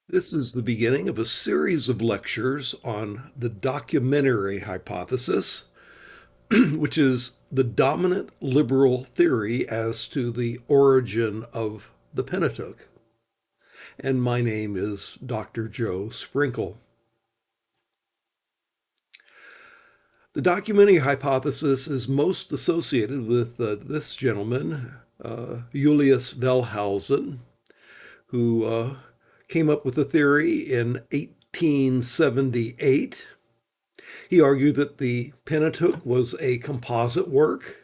This is the beginning of a series of lectures on the documentary hypothesis, which is the dominant liberal theory as to the origin of the Pentateuch. And my name is Dr. Joe Sprinkle. The documentary hypothesis is most associated with this gentleman, Julius Wellhausen, who came up with the theory in 1878. He argued that the Pentateuch was a composite work,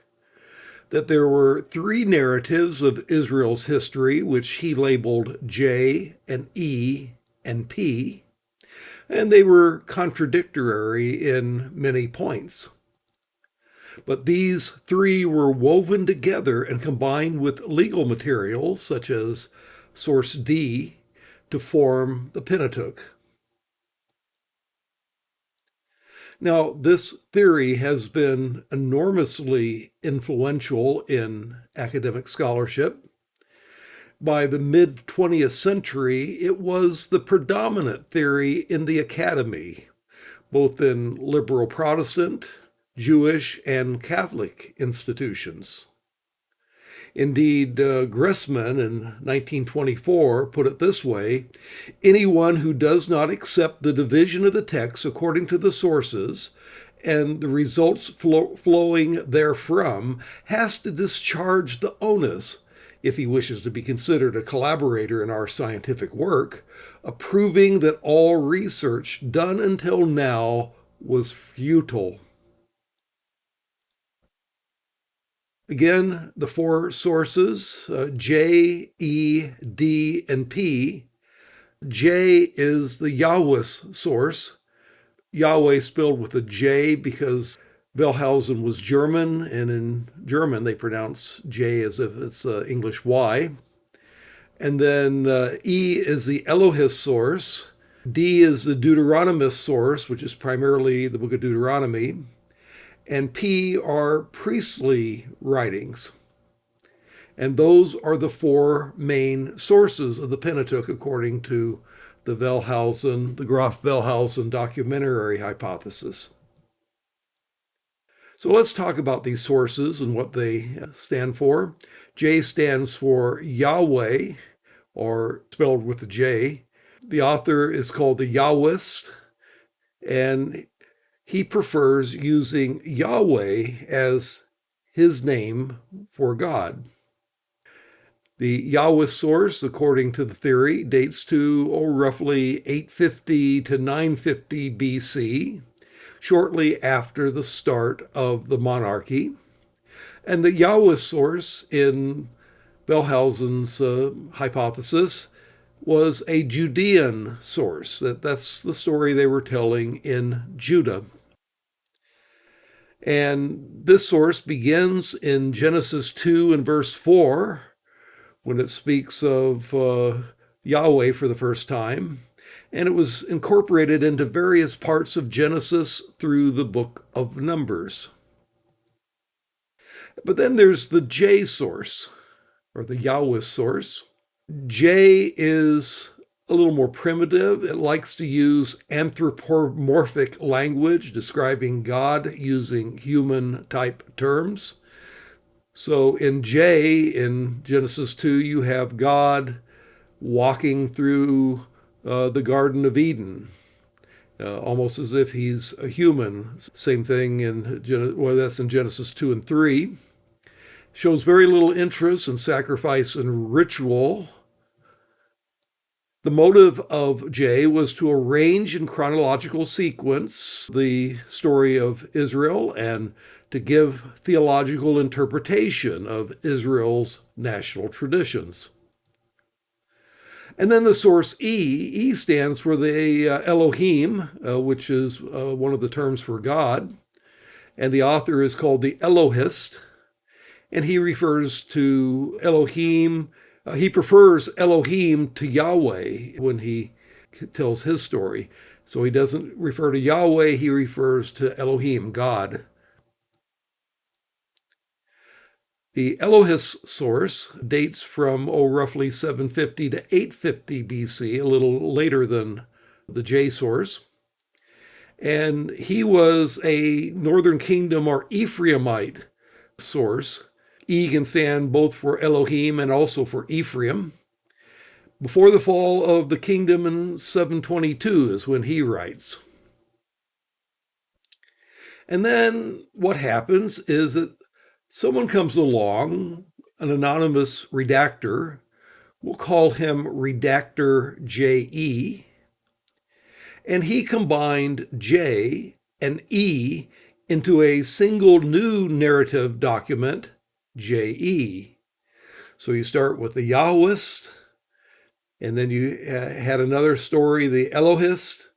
that there were three narratives of Israel's history, which he labeled J and E and P, and they were contradictory in many points. But these three were woven together and combined with legal materials, such as Source D, to form the Pentateuch. Now, this theory has been enormously influential in academic scholarship. By the mid-20th century, it was the predominant theory in the academy, both in liberal Protestant, Jewish, and Catholic institutions. Indeed, Gressman in 1924 put it this way: anyone who does not accept the division of the text according to the sources and the results flowing therefrom has to discharge the onus, if he wishes to be considered a collaborator in our scientific work, of proving that all research done until now was futile. Again, the four sources, J, E, D, and P. J is the Yahwist Source. Yahweh spelled with a J because Wellhausen was German, and in German they pronounce J as if it's English Y. And then E is the Elohist Source. D is the Deuteronomist Source, which is primarily the book of Deuteronomy. And P are priestly writings. And those are the four main sources of the Pentateuch according to the Graf-Wellhausen documentary hypothesis. So let's talk about these sources and what they stand for. J stands for Yahweh, or spelled with a J. The author is called the Yahwist, and he prefers using Yahweh as his name for God. The Yahwist Source, according to the theory, dates to roughly 850 to 950 BC, shortly after the start of the monarchy. And the Yahwist Source in Wellhausen's hypothesis was a Judean source. That's the story they were telling in Judah. And this source begins in Genesis 2 and verse 4, when it speaks of Yahweh for the first time. And it was incorporated into various parts of Genesis through the book of Numbers. But then there's the J source, or the Yahwist source. J is a little more primitive. It likes to use anthropomorphic language, describing God using human type terms. So in J, in Genesis 2, you have God walking through the Garden of Eden, almost as if he's a human. Same thing that's in Genesis 2 and 3. Shows very little interest in sacrifice and ritual. The motive of J was to arrange in chronological sequence the story of Israel and to give theological interpretation of Israel's national traditions. And then the source E. E stands for the Elohim, which is one of the terms for God. And the author is called the Elohist. And he refers to Elohim. He prefers Elohim to Yahweh when he tells his story. So he doesn't refer to Yahweh, he refers to Elohim, God. The Elohist Source dates from, roughly 750 to 850 BC, a little later than the J source. And he was a Northern Kingdom or Ephraimite source. E can stand both for Elohim and also for Ephraim. Before the fall of the kingdom in 722 is when he writes. And then what happens is that someone comes along, an anonymous redactor, we'll call him Redactor JE, and he combined J and E into a single new narrative document, JE. So you start with the Yahwist, and then you had another story, the Elohist,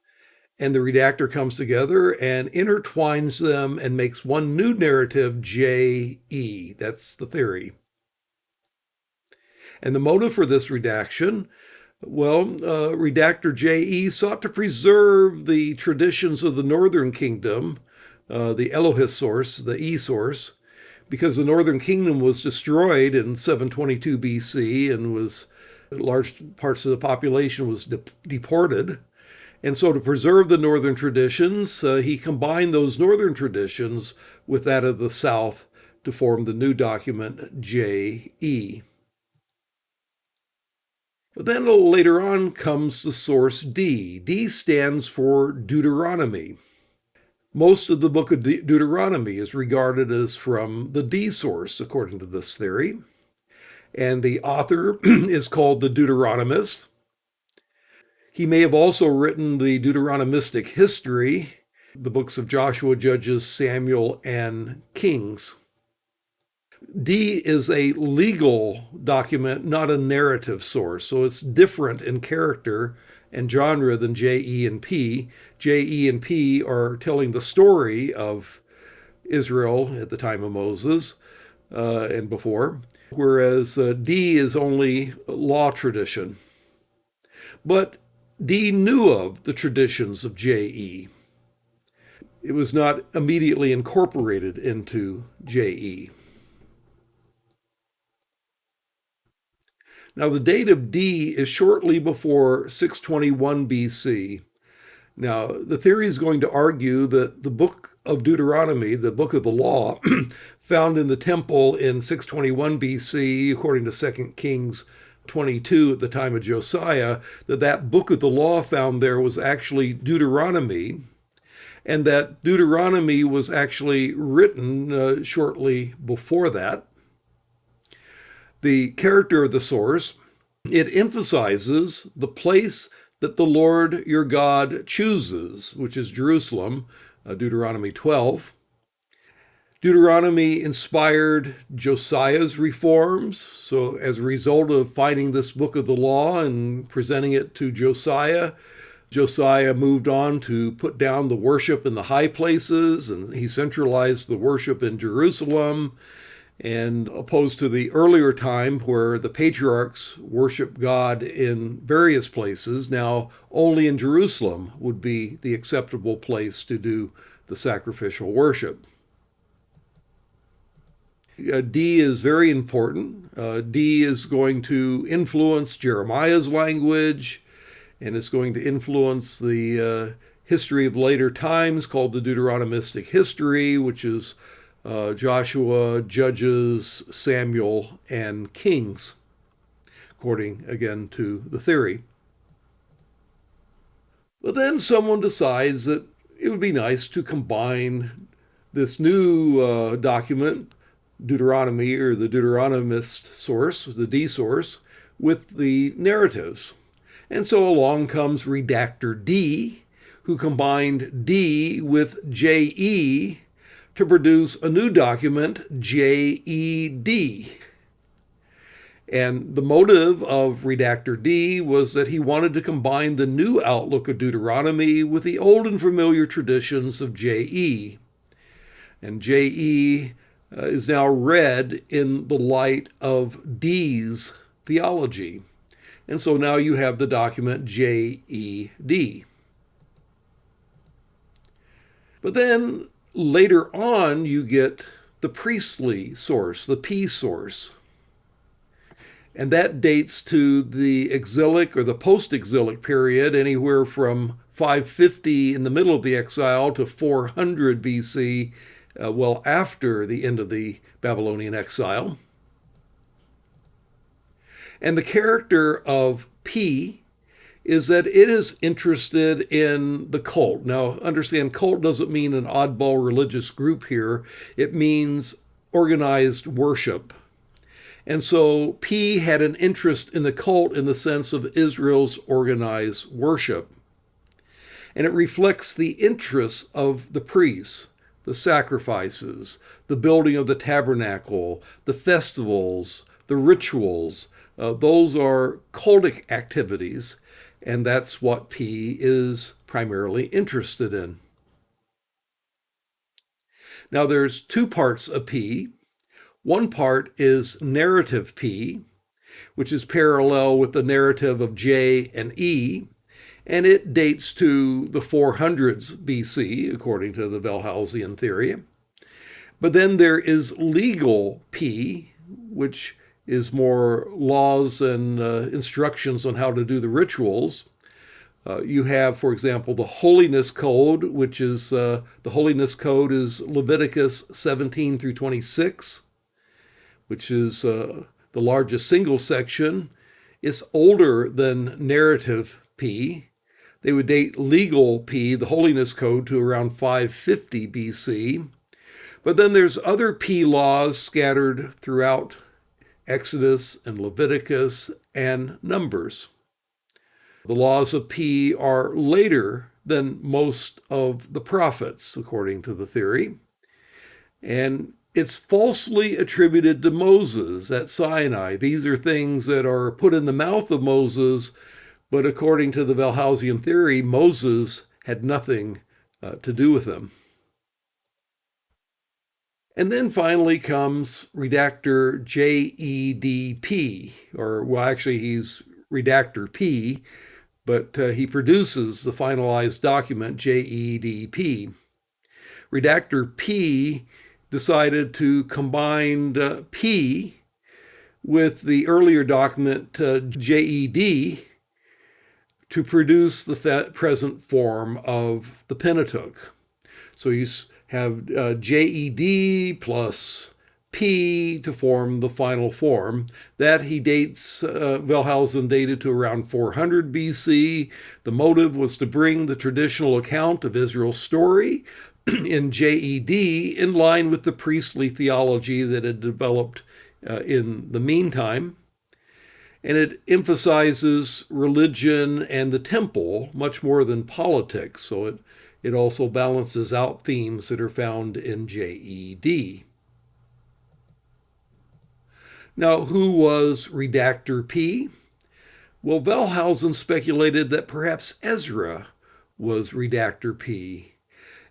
and the redactor comes together and intertwines them and makes one new narrative, JE. That's the theory. And the motive for this redaction, well, Redactor JE sought to preserve the traditions of the Northern Kingdom, the Elohist source, the E source, because the Northern Kingdom was destroyed in 722 BC and was large parts of the population was deported. And so to preserve the northern traditions, he combined those northern traditions with that of the south to form the new document JE. But then later on comes the source D. D stands for Deuteronomy. Most of the book of Deuteronomy is regarded as from the D source, according to this theory. And the author is called the Deuteronomist. He may have also written the Deuteronomistic history, the books of Joshua, Judges, Samuel, and Kings. D is a legal document, not a narrative source, so it's different in character and genre than J, E, and P. J, E, and P are telling the story of Israel at the time of Moses and before, whereas D is only law tradition. But D knew of the traditions of JE. It was not immediately incorporated into JE. Now, the date of D is shortly before 621 BC. Now, the theory is going to argue that the book of Deuteronomy, the book of the law, found in the temple in 621 BC, according to 2 Kings 22 at the time of Josiah, that book of the law found there was actually Deuteronomy, and that Deuteronomy was actually written shortly before that. The character of the source, it emphasizes the place that the Lord your God chooses, which is Jerusalem, Deuteronomy 12. Deuteronomy inspired Josiah's reforms. So as a result of finding this book of the law and presenting it to Josiah, Josiah moved on to put down the worship in the high places, and he centralized the worship in Jerusalem, and opposed to the earlier time where the patriarchs worshiped God in various places, now only in Jerusalem would be the acceptable place to do the sacrificial worship. D is very important. D is going to influence Jeremiah's language, and it's going to influence the history of later times called the Deuteronomistic history, which is Joshua, Judges, Samuel, and Kings, according again to the theory. But then someone decides that it would be nice to combine this new document, Deuteronomy, or the Deuteronomist source, the D source, with the narratives. And so along comes Redactor D, who combined D with JE to produce a new document, JED. And the motive of Redactor D was that he wanted to combine the new outlook of Deuteronomy with the old and familiar traditions of JE. And JE is now read in the light of D's theology. And so now you have the document JED. But then later on, you get the the priestly source, the P source. And that dates to the exilic or the post-exilic period, anywhere from 550 in the middle of the exile to 400 BC, well after the end of the Babylonian exile. And the character of P is that it is interested in the cult. Now, understand, cult doesn't mean an oddball religious group here. It means organized worship. And so P had an interest in the cult in the sense of Israel's organized worship. And it reflects the interests of the priests, the sacrifices, the building of the tabernacle, the festivals, the rituals. Those are cultic activities, and that's what P is primarily interested in. Now, there's two parts of P. One part is narrative P, which is parallel with the narrative of J and E, and it dates to the 400s BC, according to the Wellhausian theory. But then there is legal P, which is more laws and instructions on how to do the rituals. You have, for example, the Holiness Code, which is the Holiness Code is Leviticus 17 through 26, which is the largest single section. It's older than narrative P. They would date legal P, the Holiness Code, to around 550 BC. But then there's other P laws scattered throughout Exodus and Leviticus and Numbers. The laws of P are later than most of the prophets, according to the theory. And it's falsely attributed to Moses at Sinai. These are things that are put in the mouth of Moses, but according to the Wellhausian theory, Moses had nothing to do with them. And then finally comes redactor JEDP, or well, actually he's redactor P, but he produces the finalized document JEDP. Redactor P decided to combine P with the earlier document JED to produce the present form of the Pentateuch. So you have JED plus P to form the final form. That he dates, Wellhausen dated to around 400 BC. The motive was to bring the traditional account of Israel's story in JED in line with the priestly theology that had developed in the meantime. And it emphasizes religion and the temple much more than politics. So it also balances out themes that are found in JED. Now, who was redactor P? Well, Wellhausen speculated that perhaps Ezra was redactor P.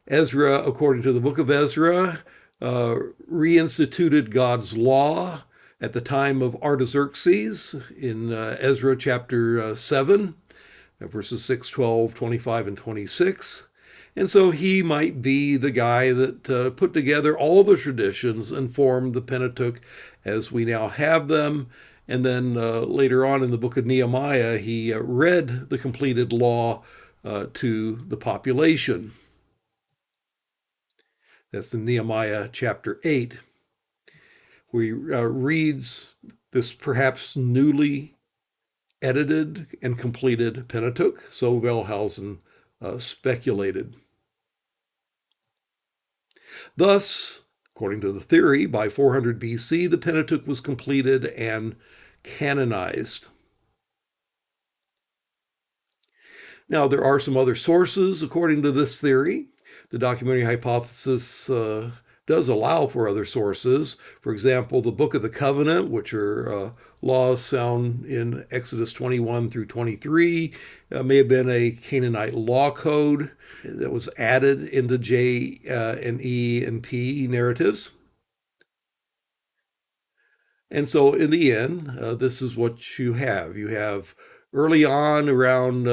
Ezra, according to the book of Ezra, reinstituted God's law at the time of Artaxerxes in Ezra chapter 7, verses 6, 12, 25, and 26. And so he might be the guy that put together all the traditions and formed the Pentateuch as we now have them. And then later on in the book of Nehemiah, he read the completed law to the population. That's in Nehemiah chapter 8, where he reads this perhaps newly edited and completed Pentateuch. So Wellhausen speculated. Thus, according to the theory, by 400 BC, the Pentateuch was completed and canonized. Now, there are some other sources, according to this theory. The documentary hypothesis does allow for other sources. For example, the Book of the Covenant, which are laws found in Exodus 21 through 23, may have been a Canaanite law code that was added into J and E and P narratives. And so in the end, this is what you have. You have early on, around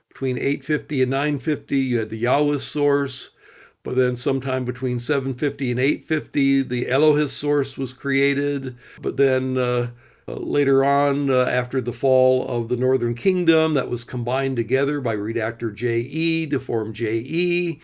between 850 and 950, you had the Yahwist Source. But then sometime between 750 and 850, the Elohist Source was created. But then later on, after the fall of the Northern Kingdom, that was combined together by Redactor JE to form JE.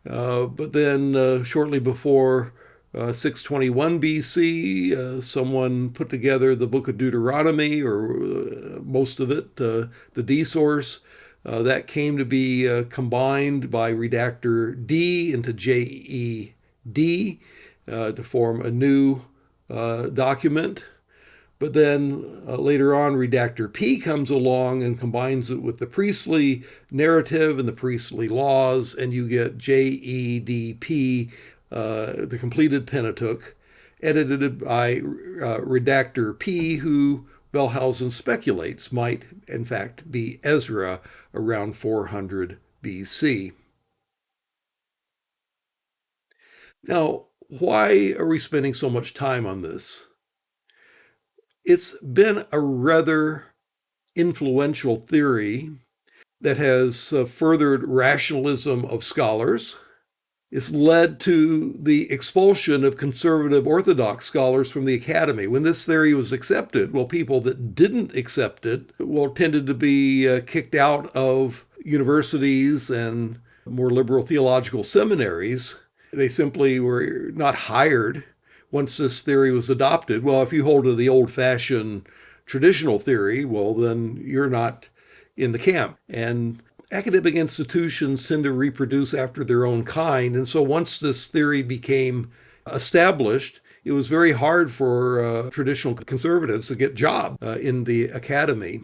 But then shortly before 621 BC, someone put together the book of Deuteronomy, or most of it, the D source. That came to be combined by Redactor D into JED to form a new document. But then later on, Redactor P comes along and combines it with the priestly narrative and the priestly laws, and you get JEDP, the completed Pentateuch, edited by Redactor P, who Wellhausen speculates might, in fact, be Ezra around 400 BC. Now, why are we spending so much time on this? It's been a rather influential theory that has furthered rationalism of scholars. It's led to the expulsion of conservative Orthodox scholars from the academy. When this theory was accepted, well, people that didn't accept it, well, tended to be kicked out of universities and more liberal theological seminaries. They simply were not hired once this theory was adopted. Well, if you hold to the old-fashioned traditional theory, well, then you're not in the camp. And academic institutions tend to reproduce after their own kind. And so once this theory became established, it was very hard for traditional conservatives to get jobs in the academy.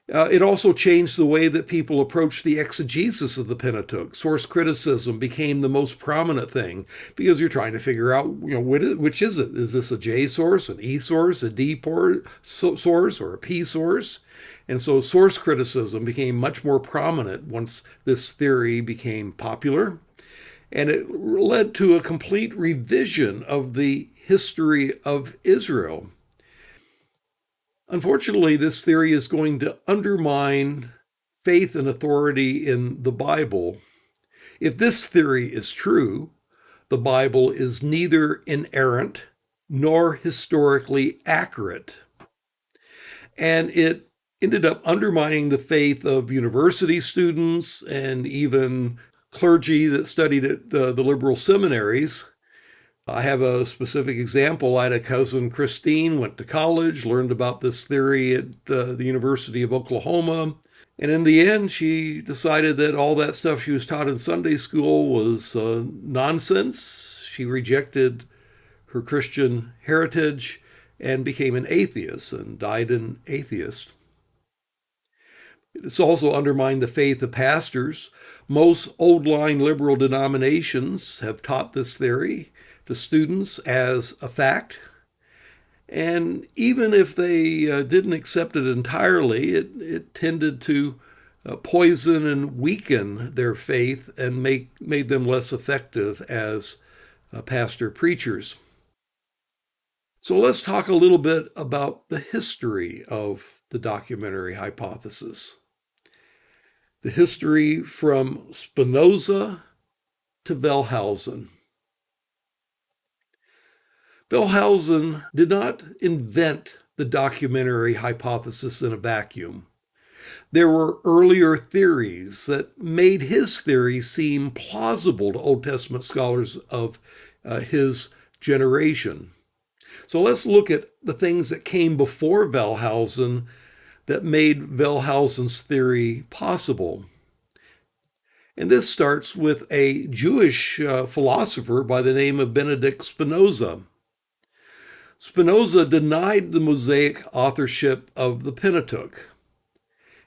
It also changed the way that people approached the exegesis of the Pentateuch. Source criticism became the most prominent thing because you're trying to figure out, which is it? Is this a J source, an E source, a D source, or a P source? And so source criticism became much more prominent once this theory became popular. And it led to a complete revision of the history of Israel. Unfortunately, this theory is going to undermine faith and authority in the Bible. If this theory is true, the Bible is neither inerrant nor historically accurate. And it ended up undermining the faith of university students and even clergy that studied at the liberal seminaries. I have a specific example. I had a cousin, Christine, went to college, learned about this theory at the University of Oklahoma. And in the end, she decided that all that stuff she was taught in Sunday school was nonsense. She rejected her Christian heritage and became an atheist and died an atheist. It's also undermined the faith of pastors. Most old line liberal denominations have taught this theory to students as a fact. And even if they didn't accept it entirely, it tended to poison and weaken their faith and made them less effective as pastor preachers. So let's talk a little bit about the history of the documentary hypothesis. The history from Spinoza to Wellhausen. Wellhausen did not invent the documentary hypothesis in a vacuum. There were earlier theories that made his theory seem plausible to Old Testament scholars of his generation. So let's look at the things that came before Wellhausen that made Wellhausen's theory possible. And this starts with a Jewish philosopher by the name of Benedict Spinoza. Spinoza denied the Mosaic authorship of the Pentateuch.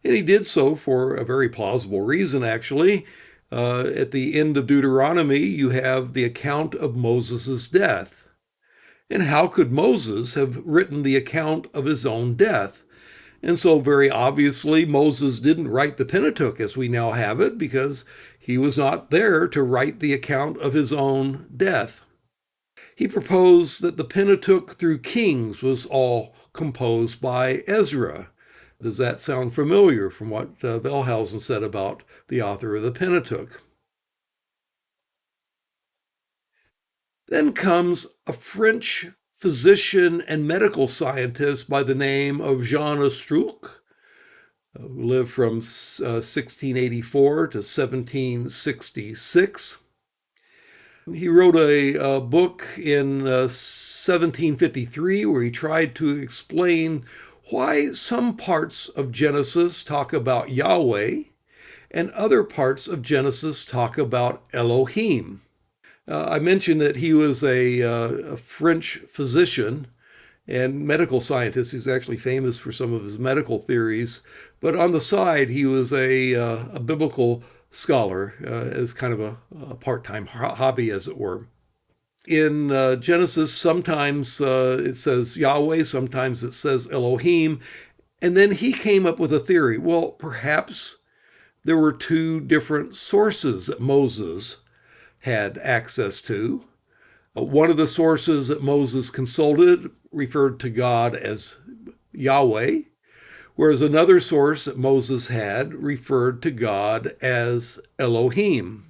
And he did so for a very plausible reason, actually. At the end of Deuteronomy, you have the account of Moses' death. And how could Moses have written the account of his own death? And so very obviously, Moses didn't write the Pentateuch as we now have it because he was not there to write the account of his own death. He proposed that the Pentateuch through Kings was all composed by Ezra. Does that sound familiar from what Wellhausen said about the author of the Pentateuch? Then comes a French physician and medical scientist by the name of Jean Astruc, who lived from 1684 to 1766. He wrote a book in 1753 where he tried to explain why some parts of Genesis talk about Yahweh and other parts of Genesis talk about Elohim. I mentioned that he was a French physician and medical scientist. He's actually famous for some of his medical theories. But on the side, he was a biblical scholar as kind of a part-time hobby, as it were. In Genesis, sometimes it says Yahweh, sometimes it says Elohim. And then he came up with a theory. Well, perhaps there were two different sources that Moses had access to. One of the sources that Moses consulted referred to God as Yahweh, whereas another source that Moses had referred to God as Elohim.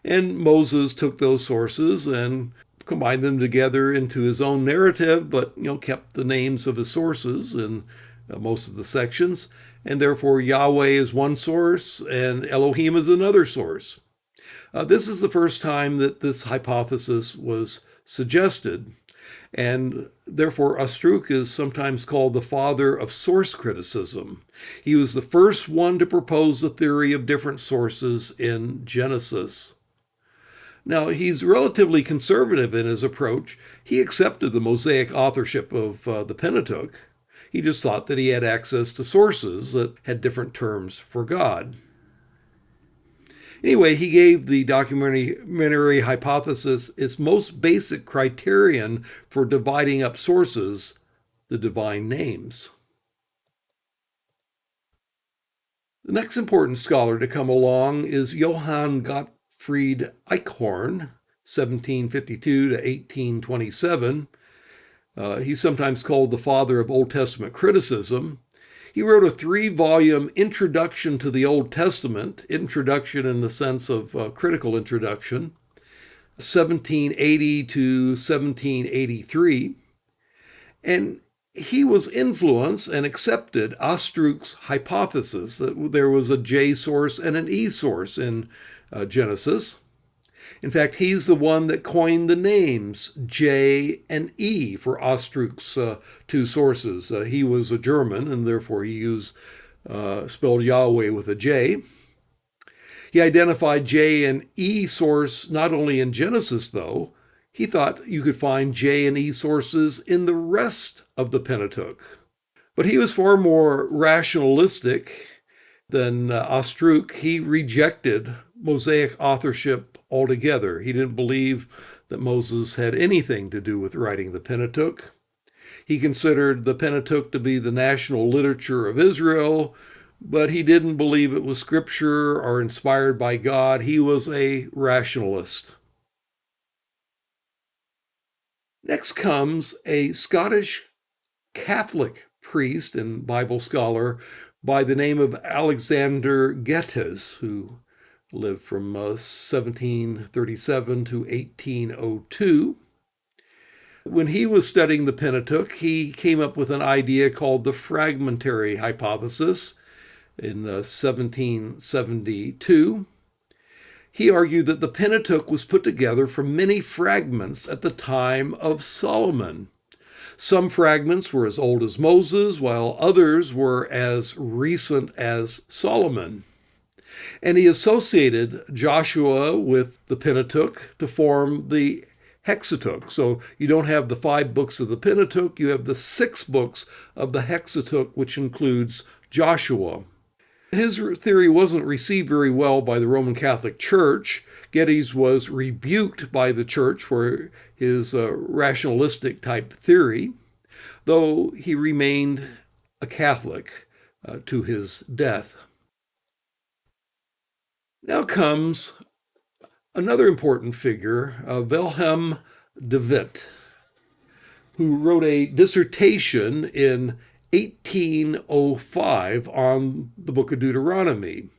And Moses took those sources and combined them together into his own narrative, but kept the names of his sources in most of the sections. And therefore, Yahweh is one source and Elohim is another source. This is the first time that this hypothesis was suggested, and therefore Astruc is sometimes called the father of source criticism. He was the first one to propose a theory of different sources in Genesis. Now, he's relatively conservative in his approach. He accepted the Mosaic authorship of the Pentateuch. He just thought that he had access to sources that had different terms for God. Anyway, he gave the documentary hypothesis its most basic criterion for dividing up sources, the divine names. The next important scholar to come along is Johann Gottfried Eichhorn, 1752 to 1827. He's sometimes called the father of Old Testament criticism. He wrote a 3-volume introduction to the Old Testament, introduction in the sense of critical introduction, 1780 to 1783. And he was influenced and accepted Astruc's hypothesis that there was a J source and an E source in Genesis. In fact, he's the one that coined the names J and E for Astruc's two sources. He was a German, and therefore he spelled Yahweh with a J. He identified J and E source not only in Genesis, though. He thought you could find J and E sources in the rest of the Pentateuch. But he was far more rationalistic than Astruc. He rejected Mosaic authorship altogether. He didn't believe that Moses had anything to do with writing the Pentateuch. He considered the Pentateuch to be the national literature of Israel, but he didn't believe it was scripture or inspired by God. He was a rationalist. Next comes a Scottish Catholic priest and Bible scholar by the name of Alexander Gettys, who lived from 1737 to 1802. When he was studying the Pentateuch, he came up with an idea called the fragmentary hypothesis in 1772. He argued that the Pentateuch was put together from many fragments at the time of Solomon. Some fragments were as old as Moses, while others were as recent as Solomon. And he associated Joshua with the Pentateuch to form the Hexateuch. So you don't have the 5 books of the Pentateuch, you have the 6 books of the Hexateuch, which includes Joshua. His theory wasn't received very well by the Roman Catholic Church. Gettys was rebuked by the church for his rationalistic type theory, though he remained a Catholic to his death. Now comes another important figure, Wilhelm de Witt, who wrote a dissertation in 1805 on the book of Deuteronomy.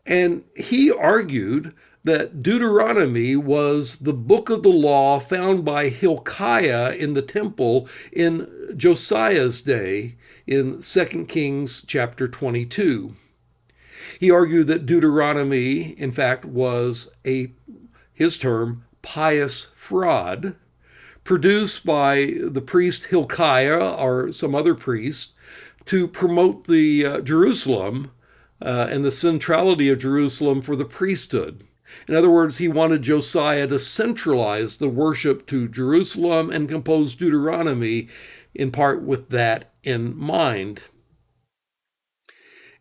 And he argued that Deuteronomy was the book of the law found by Hilkiah in the temple in Josiah's day in 2 Kings chapter 22. He argued that Deuteronomy, in fact, was his term, pious fraud, produced by the priest Hilkiah or some other priest to promote the Jerusalem and the centrality of Jerusalem for the priesthood. In other words, he wanted Josiah to centralize the worship to Jerusalem and compose Deuteronomy in part with that in mind.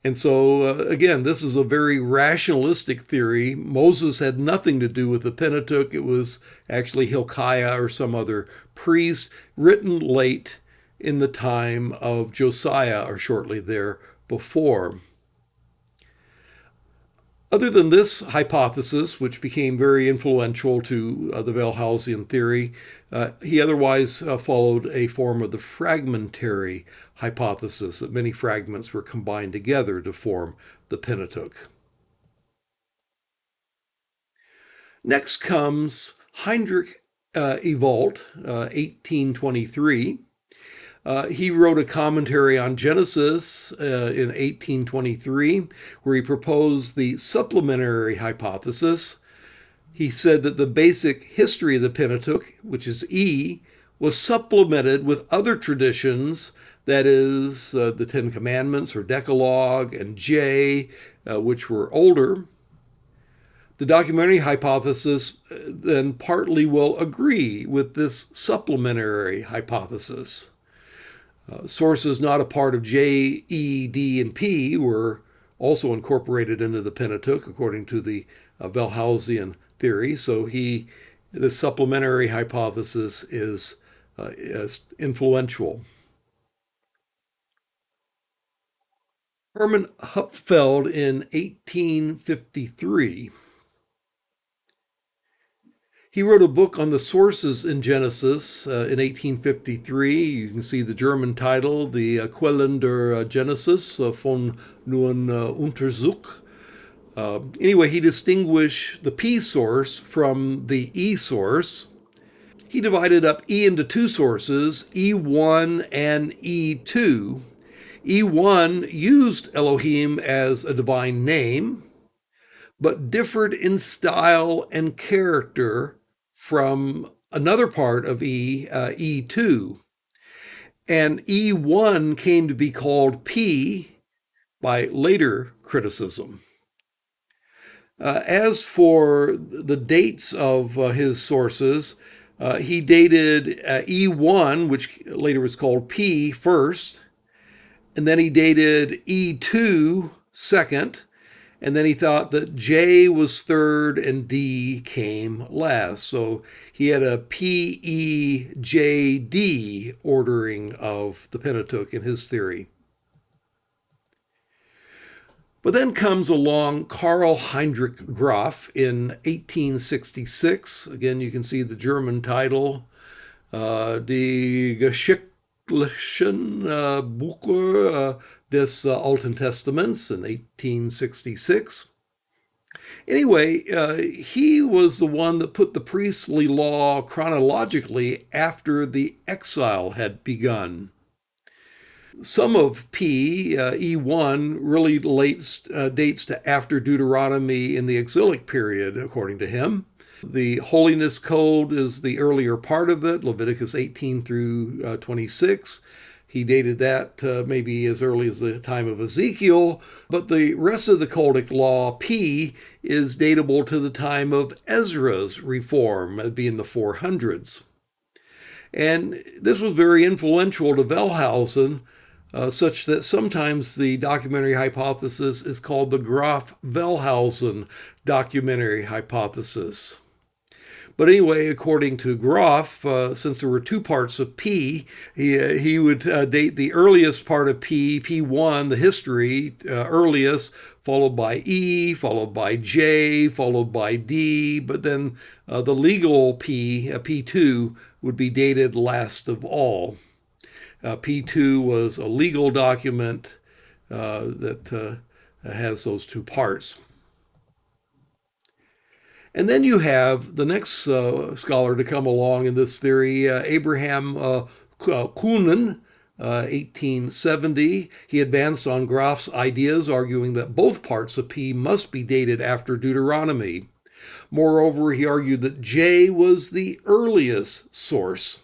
And so, again, this is a very rationalistic theory. Moses had nothing to do with the Pentateuch. It was actually Hilkiah or some other priest, written late in the time of Josiah or shortly there before. Other than this hypothesis, which became very influential to the Wellhausian theory, he otherwise followed a form of the fragmentary hypothesis, that many fragments were combined together to form the Pentateuch. Next comes Heinrich Ewald, 1823. He wrote a commentary on Genesis in 1823, where he proposed the supplementary hypothesis. He said that the basic history of the Pentateuch, which is E, was supplemented with other traditions, that is, the Ten Commandments or Decalogue, and J, which were older. The documentary hypothesis then partly will agree with this supplementary hypothesis. Sources not a part of J, E, D, and P were also incorporated into the Pentateuch, according to the Wellhausian theory. So the supplementary hypothesis is influential. Hermann Hupfeld in 1853. He wrote a book on the sources in Genesis in 1853. You can see the German title, the Quellen der Genesis von nun Untersuch. Anyway, he distinguished the P source from the E source. He divided up E into two sources, E1 and E2. E1 used Elohim as a divine name, but differed in style and character from another part of E2. And E1 came to be called P by later criticism. As for the dates of his sources, he dated E1, which later was called P, first, and then he dated E2 second, and then he thought that J was third and D came last. So he had a PEJD ordering of the Pentateuch in his theory. But then comes along Karl Heinrich Graf in 1866. Again, you can see the German title, Die Geschichtlichen Bücher des Alten Testaments in 1866. Anyway, he was the one that put the priestly law chronologically after the exile had begun. Some of P, E1, really dates to after Deuteronomy in the exilic period, according to him. The Holiness Code is the earlier part of it, Leviticus 18 through 26. He dated that maybe as early as the time of Ezekiel, but the rest of the Codic Law, P, is datable to the time of Ezra's reform, being the 400s. And this was very influential to Wellhausen, such that sometimes the documentary hypothesis is called the Graf-Wellhausen documentary hypothesis. But anyway, according to Graf, since there were two parts of P, he would date the earliest part of P, P1, the history, earliest, followed by E, followed by J, followed by D, but then the legal P, P2, would be dated last of all. P2 was a legal document that has those two parts. And then you have the next scholar to come along in this theory, Abraham Kuhnen, 1870. He advanced on Graf's ideas, arguing that both parts of P must be dated after Deuteronomy. Moreover, he argued that J was the earliest source.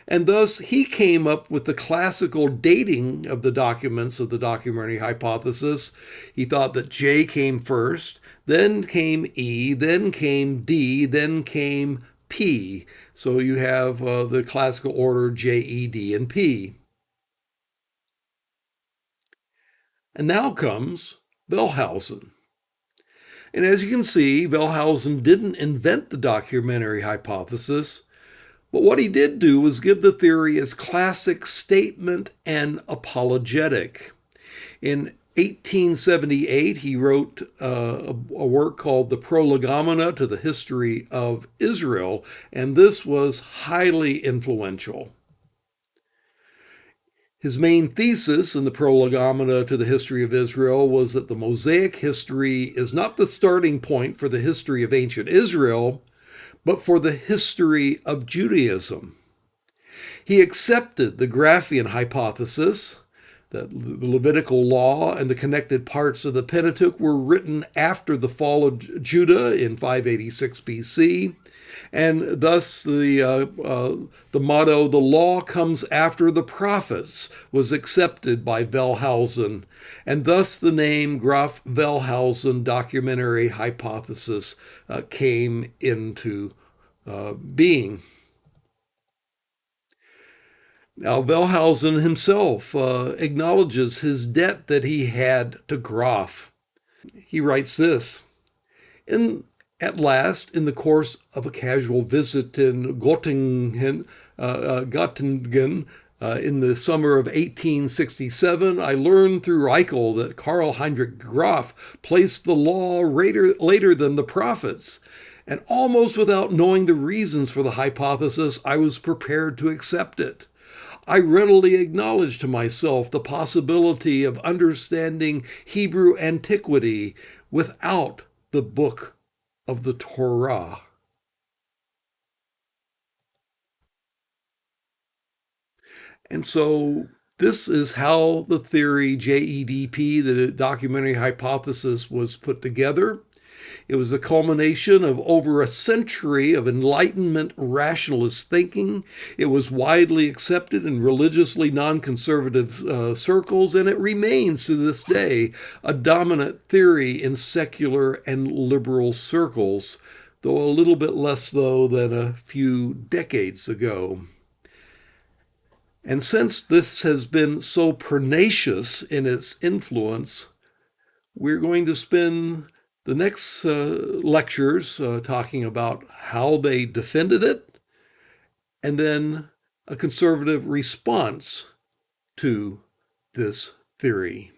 And thus, he came up with the classical dating of the documents of the documentary hypothesis. He thought that J came first, then came E, then came D, then came P. So you have the classical order J, E, D, and P. And now comes Wellhausen. And as you can see, Wellhausen didn't invent the documentary hypothesis, but what he did do was give the theory as classic statement and apologetic. In 1878, he wrote a work called The Prolegomena to the History of Israel, and this was highly influential. His main thesis in the Prolegomena to the History of Israel was that the Mosaic history is not the starting point for the history of ancient Israel, but for the history of Judaism. He accepted the Graphian hypothesis that the Levitical law and the connected parts of the Pentateuch were written after the fall of Judah in 586 BC, and thus the motto, the law comes after the prophets, was accepted by Wellhausen, and thus the name Graf Wellhausen documentary hypothesis came into being. Now, Wellhausen himself acknowledges his debt that he had to Graf. He writes this: At last, in the course of a casual visit in Göttingen in the summer of 1867, I learned through Reichel that Karl Heinrich Graf placed the law later than the prophets. And almost without knowing the reasons for the hypothesis, I was prepared to accept it. I readily acknowledged to myself the possibility of understanding Hebrew antiquity without the book of the Torah. And so this is how the theory JEDP, the documentary hypothesis, was put together. It was a culmination of over a century of Enlightenment rationalist thinking. It was widely accepted in religiously non-conservative circles, and it remains to this day a dominant theory in secular and liberal circles, though a little bit less so than a few decades ago. And since this has been so pernicious in its influence, we're going to spend the next lectures talking about how they defended it, and then a conservative response to this theory.